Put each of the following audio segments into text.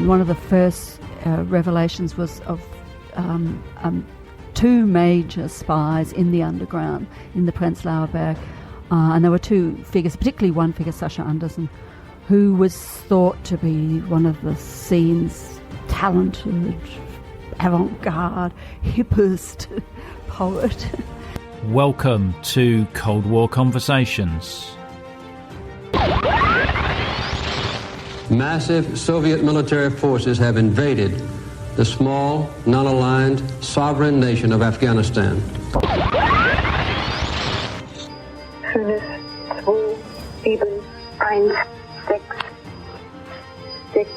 And one of the first revelations was of two major spies in the underground, in the Prenzlauer Berg. And there were two figures, particularly one figure, Sasha Anderson, who was thought to be one of the scene's talented, avant-garde, hippest poet. Welcome to Cold War Conversations. Massive Soviet military forces have invaded the small, non-aligned, sovereign nation of Afghanistan. 5, 2, 7, 1, 6, 6,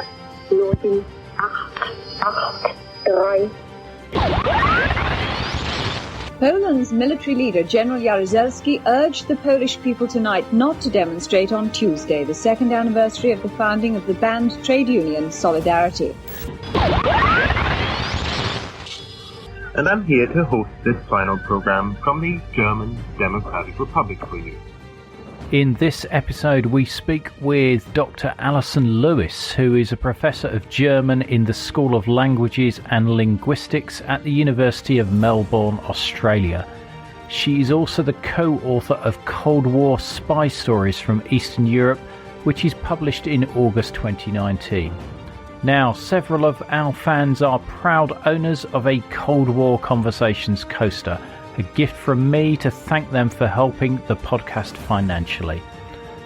9, 8, 3. Poland's military leader, General Jaruzelski, urged the Polish people tonight not to demonstrate on Tuesday, the second anniversary of the founding of the banned trade union Solidarity. And I'm here to host this final program from the German Democratic Republic for you. In this episode, we speak with Dr Alison Lewis, who is a professor of German in the School of Languages and Linguistics at the University of Melbourne, Australia. She is also the co-author of Cold War Spy Stories from Eastern Europe, which is published in August 2019. Now, several of our fans are proud owners of a Cold War Conversations coaster, a gift from me to thank them for helping the podcast financially.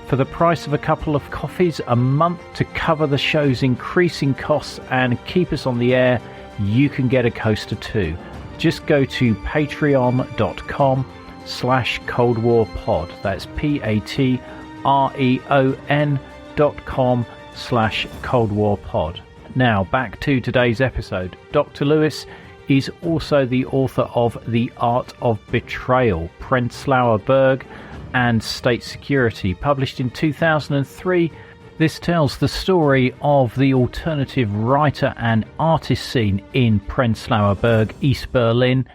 For the price of a couple of coffees a month to cover the show's increasing costs and keep us on the air, you can get a coaster too. Just go to patreon.com/coldwarpod. That's patreon.com/coldwarpod. Now back to today's episode. Dr. Lewis is also the author of The Art of Betrayal, Prenzlauer Berg and State Security, published in 2003. This tells the story of the alternative writer and artist scene in Prenzlauer Berg, East Berlin,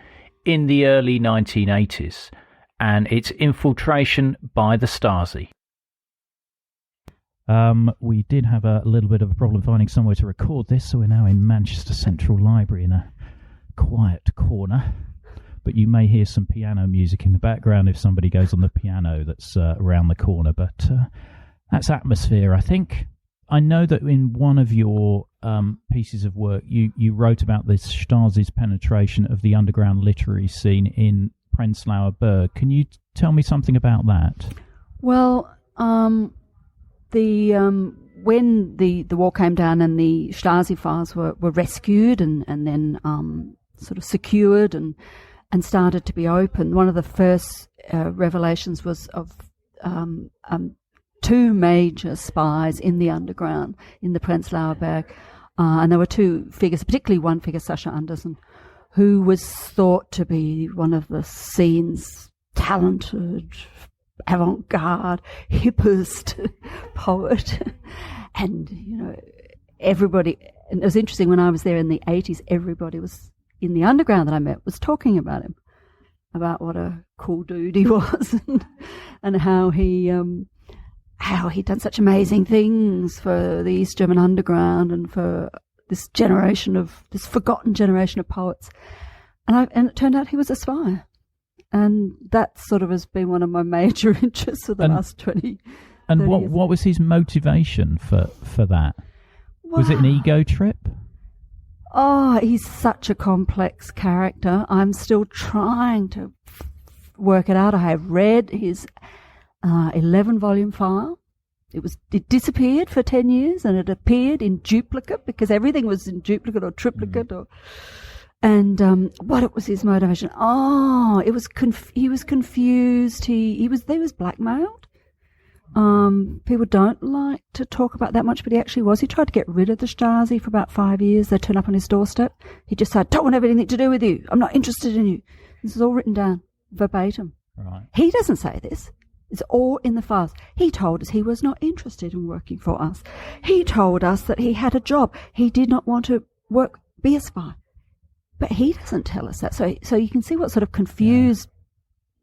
in the early 1980s, and its infiltration by the Stasi. We did have a little bit of a problem finding somewhere to record this, so we're now in Manchester Central Library in a quiet corner, but you may hear some piano music in the background if somebody goes on the piano that's around the corner, but that's atmosphere, I think. I know that in one of your pieces of work you wrote about this Stasi's penetration of the underground literary scene in Prenzlauer Berg. Can you tell me something about that? Well, when the war came down and the Stasi files were rescued and then sort of secured and started to be opened, one of the first revelations was of two major spies in the underground, in the Prenzlauer Berg. And there were two figures, particularly one figure, Sasha Anderson, who was thought to be one of the scene's talented, avant-garde, hippest poet. And, you know, everybody, and it was interesting, when I was there in the 80s, everybody was in the underground that I met was talking about him, about what a cool dude he was, and how he'd done such amazing things for the East German underground and for this forgotten generation of poets. And it turned out he was a spy. And that sort of has been one of my major interests for the last 20 And years. what was his motivation for that? Wow. Was it an ego trip? Oh, he's such a complex character. I'm still trying to work it out. I have read his 11-volume file. It disappeared for 10 years, and it appeared in duplicate because everything was in duplicate or triplicate. And what was his motivation? Oh, he was confused. He was blackmailed. People don't like to talk about that much, but he actually was. He tried to get rid of the Stasi for about 5 years. They turned up on his doorstep. He just said, "Don't want to have anything to do with you. I'm not interested in you." This is all written down verbatim. Right. Be doesn't say this. It's all in the files. He told us he was not interested in working for us. He told us that he had a job. He did not want to be a spy. But he doesn't tell us that. So you can see what sort of confused,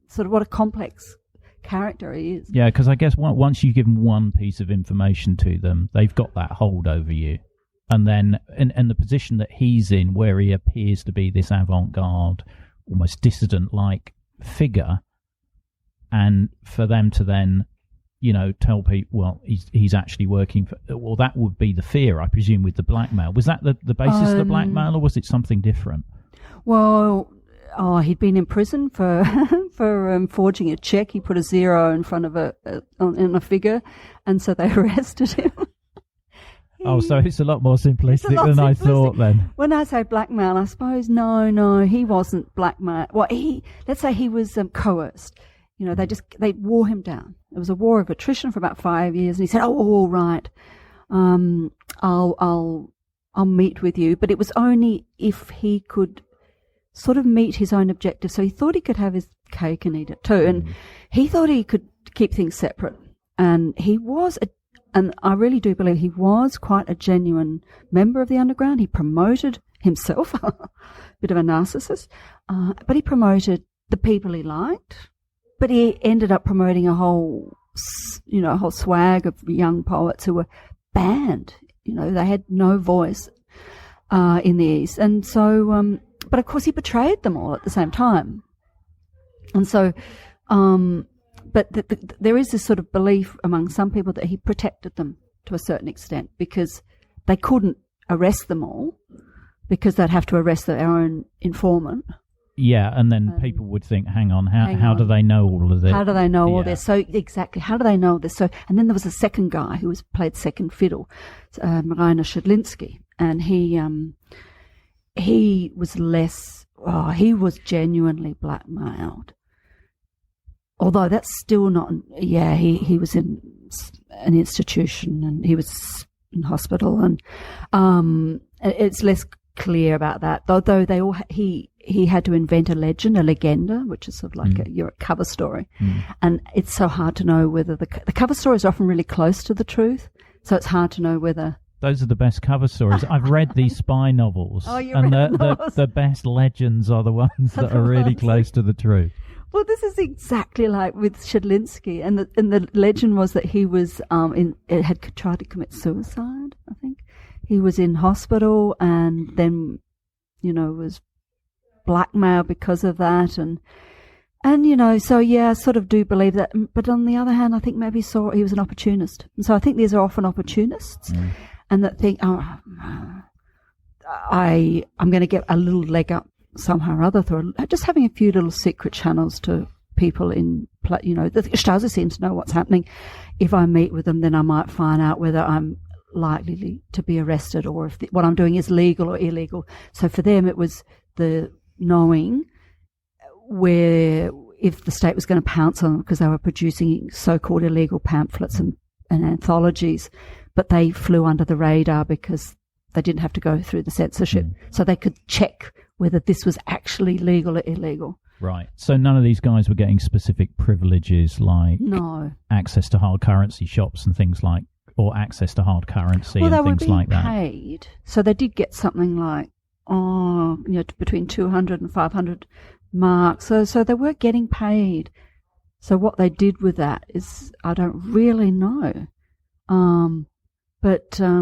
sort of what a complex character he is. Yeah, because I guess once you give them one piece of information to them, they've got that hold over you. And then, and the position that he's in, where he appears to be this avant-garde, almost dissident-like figure, and for them to then, tell people, well, he's actually working for. Well, that would be the fear, I presume, with the blackmail. Was that the basis of the blackmail, or was it something different? Well, he'd been in prison for forging a check. He put a 0 in front of in a figure, and so they arrested him. So it's a lot more simplistic than I thought then. When I say blackmail, I suppose, no, he wasn't blackmail. Well, let's say he was coerced. They wore him down. It was a war of attrition for about 5 years, and he said, "Oh, all right, I'll meet with you." But it was only if he could sort of meet his own objective. So he thought he could have his cake and eat it too, and he thought he could keep things separate. And he was and I really do believe he was quite a genuine member of the underground. He promoted himself, a bit of a narcissist, but he promoted the people he liked. But he ended up promoting a whole swag of young poets who were banned. They had no voice in the East. And so, but of course he betrayed them all at the same time. And so, but there is this sort of belief among some people that he protected them to a certain extent, because they couldn't arrest them all, because they'd have to arrest their own informant. Yeah, and then people would think, hang on, how do they know all of this? How do they know all this? So exactly, how do they know all this? So, and then there was a second guy who played second fiddle, Rainer Schedlinski, and he was less. He was genuinely blackmailed. Although that's still not. Yeah, he was in an institution and he was in hospital, and it's less clear about that. Though he had to invent a legend, a legenda, which is sort of like your cover story. And it's so hard to know whether the cover story is often really close to the truth. So it's hard to know whether... Those are the best cover stories. I've read these spy novels. And the best legends are the ones that are really close to the truth. Well, this is exactly like with Schedlinski. And the legend was that he was had tried to commit suicide, I think. He was in hospital and then, was blackmailed because of that, and so yeah, I sort of do believe that. But on the other hand, I think maybe he was an opportunist, and so I think these are often opportunists, and that think, I'm going to get a little leg up somehow or other through just having a few little secret channels to people the Stasi seems to know what's happening. If I meet with them, then I might find out whether I'm likely to be arrested or if what I'm doing is legal or illegal. So for them, it was the knowing where if the state was going to pounce on them because they were producing so-called illegal pamphlets and anthologies, but they flew under the radar because they didn't have to go through the censorship. So they could check whether this was actually legal or illegal. Right. So none of these guys were getting specific privileges like access to hard currency shops and things like, or access to hard currency and things like that. Well, they were being paid. So they did get something like, between 200 and 500 marks. So they were getting paid. So what they did with that is, I don't really know. But I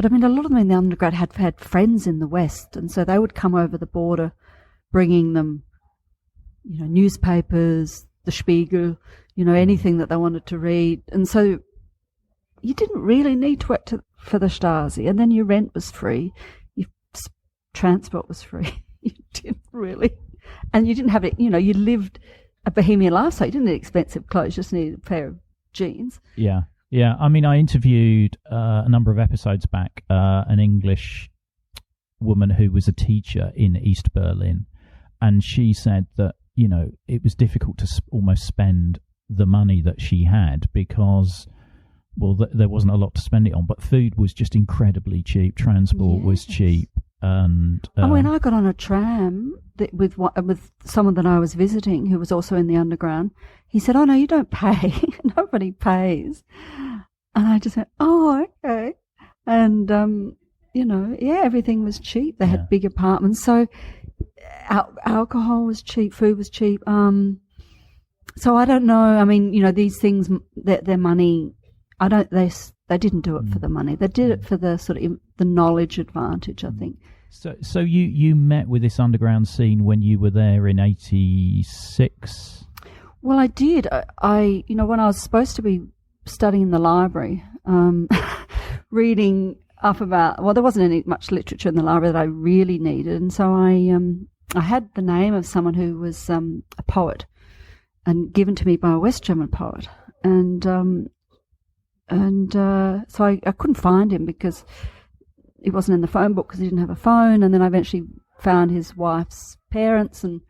mean, a lot of them in the undergrad had friends in the West, and so they would come over the border bringing them, newspapers, the Spiegel, anything that they wanted to read. And so you didn't really need to work for the Stasi, and then your rent was free, your transport was free. You didn't really, and you didn't have it. You lived a bohemian lifestyle. You didn't need expensive clothes; just needed a pair of jeans. Yeah. I mean, I interviewed a number of episodes back an English woman who was a teacher in East Berlin, and she said that it was difficult to almost spend the money that she had because. Well, there wasn't a lot to spend it on, but food was just incredibly cheap. Transport was cheap, and when I got on a tram with someone that I was visiting who was also in the underground, he said, "Oh no, you don't pay. Nobody pays." And I just said, "Oh, okay." And everything was cheap. They had big apartments, so alcohol was cheap, food was cheap. So I don't know. I mean, these things, their money. They didn't do it for the money. They did it for the sort of the knowledge advantage, I think. So you met with this underground scene when you were there in 86? Well, I did. I when I was supposed to be studying in the library, reading up about, well, there wasn't much literature in the library that I really needed, and so I had the name of someone who was a poet, and given to me by a West German poet, and so I couldn't find him because he wasn't in the phone book because he didn't have a phone, and then I eventually found his wife's parents, and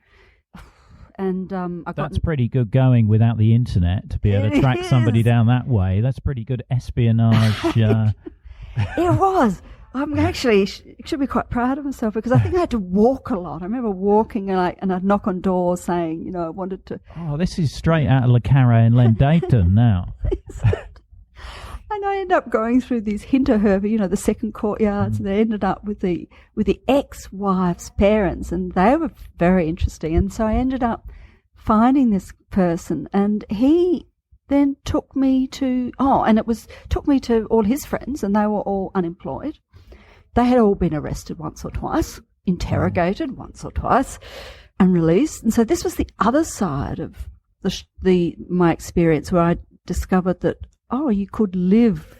that's pretty good going without the internet to be able to track somebody down that way. That's pretty good espionage. It was. I'm actually should be quite proud of myself because I think I had to walk a lot. I remember walking and I'd knock on doors saying, I wanted to. Oh, this is straight out of Le Carre and Len Dayton now. And I ended up going through these Hinterhöfe, the second courtyards, and they ended up with the ex-wife's parents, and they were very interesting. And so I ended up finding this person, and he then took me to all his friends, and they were all unemployed. They had all been arrested once or twice, interrogated once or twice, and released. And so this was the other side of my experience, where I discovered that you could live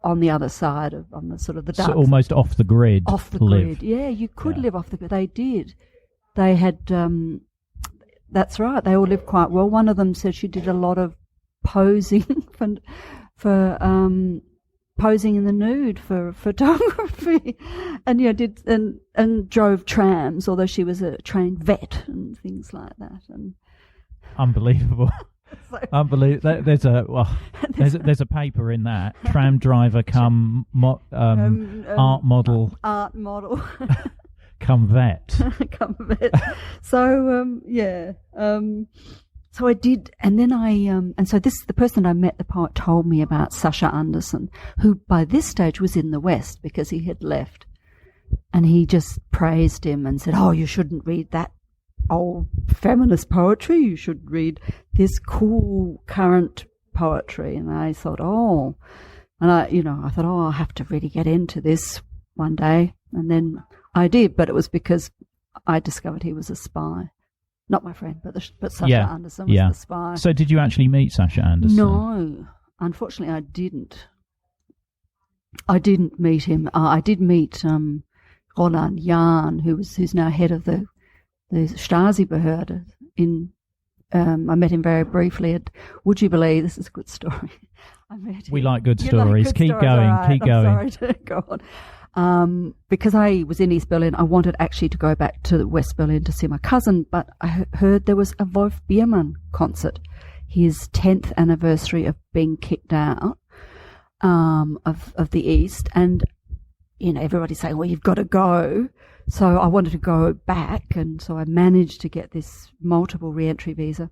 on the other side on the sort of the dark side. Almost off the grid. Off the grid, yeah, you could live off the grid. They did. They had. That's right. They all lived quite well. One of them said she did a lot of posing for posing in the nude for photography, and did and drove trams, although she was a trained vet and things like that. And unbelievable. Unbelievable. There's a paper in that. Tram driver come art model. Art model. Come vet. Come vet. So so I did, and then the person I met, the poet, told me about Sasha Anderson, who by this stage was in the West because he had left, and he just praised him and said, "Oh, you shouldn't read that old feminist poetry. You should read this cool current poetry." And I thought, I thought, I'll have to really get into this one day. And then I did, but it was because I discovered he was a spy. Not my friend, but Sasha Anderson was the spy. So did you actually meet Sasha Anderson? No, unfortunately I didn't. I didn't meet him. I did meet Roland Jahn, who's now head of the Stasi Behörde. I met him very briefly at, would you believe, this is a good story. We like good stories. Keep going. Right. Keep going. I'm sorry to go on. Because I was in East Berlin, I wanted actually to go back to West Berlin to see my cousin, but I heard there was a Wolf Biermann concert, his 10th anniversary of being kicked out of the East, and everybody's saying, well, you've got to go. So I wanted to go back, and so I managed to get this multiple re-entry visa.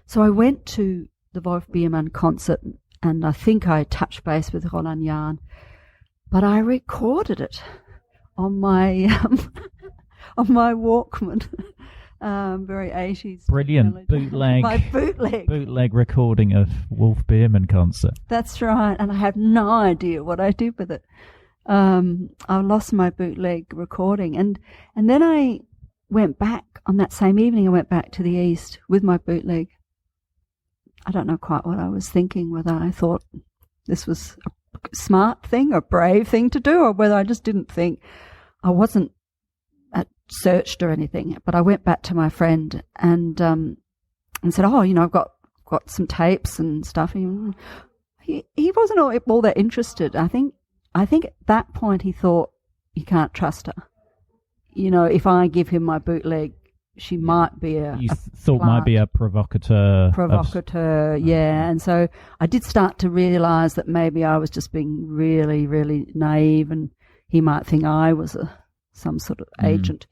So I went to the Wolf Biermann concert, and I think I touched base with Roland Jahn, but I recorded it on my on my Walkman, very 80s. Brilliant bootleg. My bootleg recording of Wolf Biermann concert. That's right, and I have no idea what I did with it. I lost my bootleg recording, and then I went back on that same evening. I went back to the East with my bootleg. I don't know quite what I was thinking, whether I thought this was a smart thing, a brave thing to do, or whether I just didn't think. I wasn't searched or anything, but I went back to my friend and said, I've got some tapes and stuff. He wasn't all that interested. I think at that point he thought, you can't trust her. If I give him my bootleg, she might be might be a provocateur. Yeah. And so I did start to realise that maybe I was just being really, really naive, and he might think I was some sort of agent.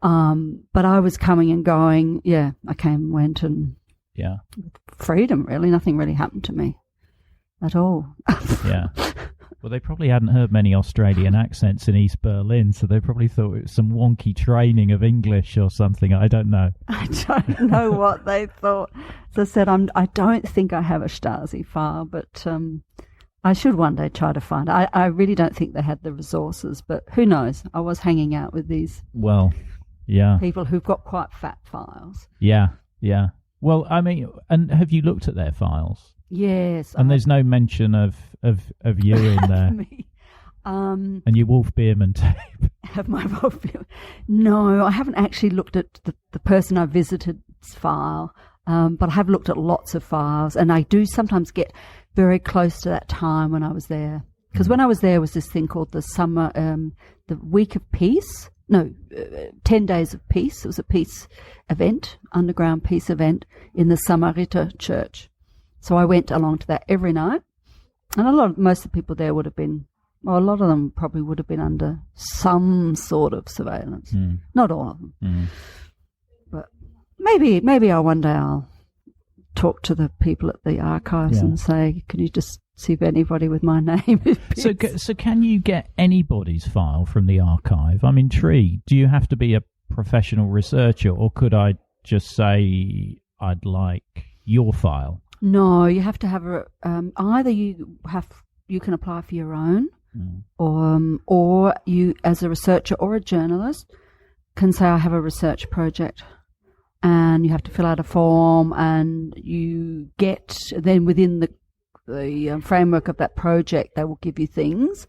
But I was coming and going. Yeah, I came and went, and freedom, really. Nothing really happened to me at all. Yeah. Well, they probably hadn't heard many Australian accents in East Berlin, so they probably thought it was some wonky training of English or something. I don't know. I don't know what they thought. As I said, I don't think I have a Stasi file, but I should one day try to find it. I really don't think they had the resources, but who knows? I was hanging out with these people who've got quite fat files. Yeah. Well, I mean, and have you looked at their files? Yes. And there's no mention of you in there. Me. And your Wolf Bierman tape. Have my Wolf Bierman? No, I haven't actually looked at the person I visited's file, but I have looked at lots of files, and I do sometimes get very close to that time when I was there. Because when I was there was this thing called the Week of Peace. No, 10 Days of Peace. It was a peace event, underground peace event in the Samariter Church. So I went along to that every night. And most of the people there would have been, well, a lot of them probably would have been under some sort of surveillance. Not all of them. But maybe one day I'll talk to the people at the archives and say, can you just see if anybody with my name is... So can you get anybody's file from the archive? I'm intrigued. Do you have to be a professional researcher, or could I just say I'd like your file? No, you have to have either you can apply for your own, or you, as a researcher or a journalist, can say I have a research project, and you have to fill out a form, and you get then within the framework of that project, they will give you things.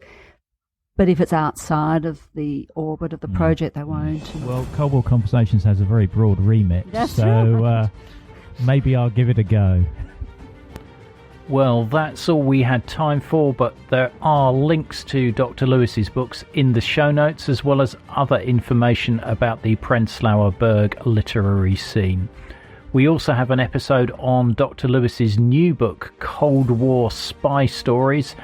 But if it's outside of the orbit of the project, they won't. Well, Cold War Conversations has a very broad remit, so maybe I'll give it a go. Well, that's all we had time for, but there are links to Dr. Lewis's books in the show notes, as well as other information about the Prenzlauer Berg literary scene. We also have an episode on Dr. Lewis's new book, Cold War Spy Stories,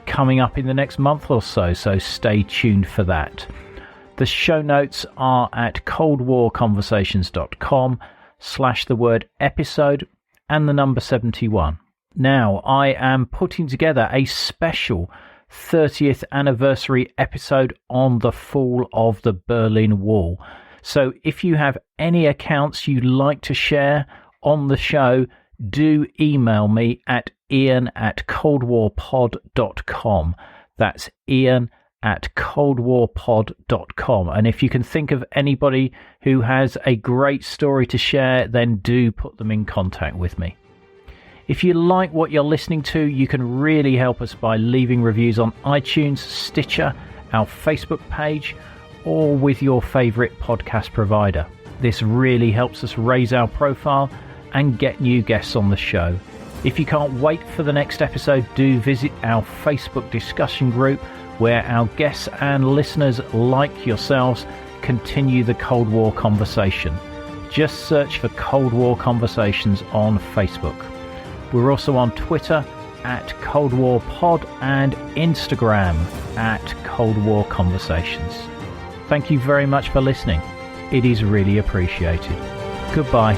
coming up in the next month or so stay tuned for that. The show notes are at coldwarconversations.com/the episode and the number 71. Now, I am putting together a special 30th anniversary episode on the fall of the Berlin Wall. So if you have any accounts you'd like to share on the show, do email me at ian@coldwarpod.com. That's ian@coldwarpod.com. And if you can think of anybody who has a great story to share, then do put them in contact with me. If you like what you're listening to, you can really help us by leaving reviews on iTunes, Stitcher, our Facebook page, or with your favourite podcast provider. This really helps us raise our profile and get new guests on the show. If you can't wait for the next episode, do visit our Facebook discussion group where our guests and listeners like yourselves continue the Cold War conversation. Just search for Cold War Conversations on Facebook. We're also on Twitter at Cold War Pod and Instagram at Cold War Conversations. Thank you very much for listening. It is really appreciated. Goodbye.